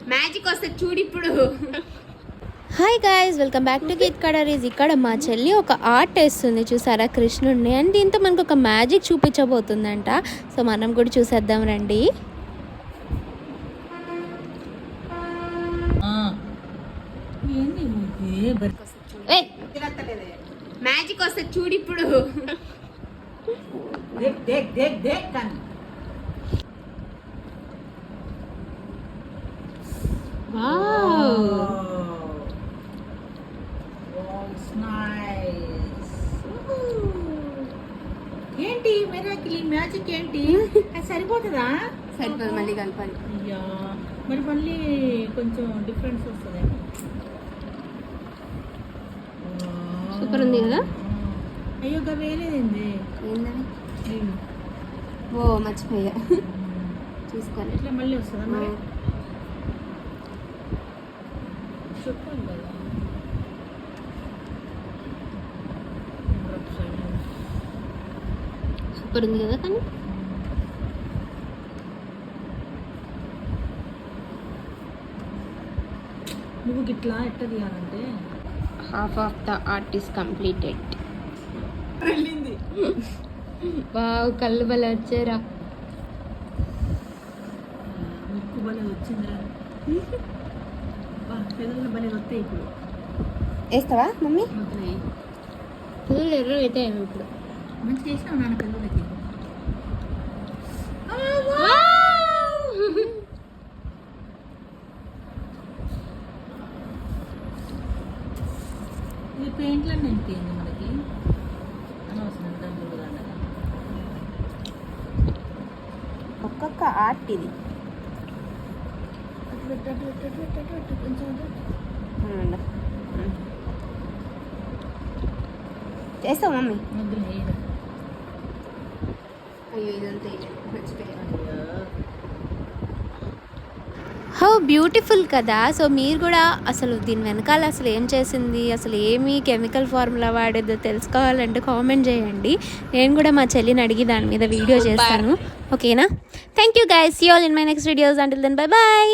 Magic వస్తే చూడు ఇప్పుడు. Hi guys, welcome back to Geeth కడరీస్. ఇక్కడ మా చెల్లి ఒక ఆర్ట్ వేస్తుంది చూసారా, కృష్ణుడిని. అండ్ దీంతో మనకు ఒక మ్యాజిక్ చూపించబోతుందంట. సో మనం కూడా చూసేద్దాం రండి. మ్యాజిక్ వస్తే చూడు ఇప్పుడు. ఏంటి మెరాకిల్ మ్యాజిక్ ఏంటి? అది సరిపోతుందా? సరిపోదు, మళ్ళీ కలపాలి. అయ్యా, మరి మళ్ళీ కొంచెం డిఫరెన్స్ వస్తుంది. సూపర్ ఉంది కదా? అయ్యో వేరేదేంది? ఏందని? ఓ మర్చిపోయా, చూసుకోవాలి. ఇట్లా మళ్ళీ వస్తుందా? మరి చెప్పాలి కదా. సూపర్ ఉంది కదా? కానీ నువ్వు గిట్లా ఎట్లా తీయాలంటే half of the art is completed. వెళ్ళింది. వావ్, కళ్ళు బల వచ్చారా? ముక్కు భలే వచ్చిందిరా. పిల్లలు భలే వస్తాయి ఇప్పుడు. వేస్తావా మమ్మీ? వస్తాయి. పిల్లలు ఎర్ర అయితే ఇప్పుడు మంచి చేసినావు నాన్న పిల్లలకి. ఈ పెయింట్లన్నీ నింపింది మనకి అనవసరం డబ్బులు కాదు. ఒక్కొక్క ఆర్ట్ ఇది. చేస్తావు మమ్మీ? ముగ్గురు వేయదు. అయ్యో ఇదంతా మర్చిపోయా. హౌ బ్యూటిఫుల్ కదా. సో మీరు కూడా అసలు దీని వెనకాల అసలు ఏం చేసింది, అసలు ఏమి కెమికల్ ఫార్ములా వాడేదో తెలుసుకోవాలంటే కామెంట్ చేయండి. నేను కూడా మా చెల్లిని అడిగి దాని మీద వీడియో చేస్తాను. ఓకేనా? Thank you guys. See all in my next videos. Until then bye bye.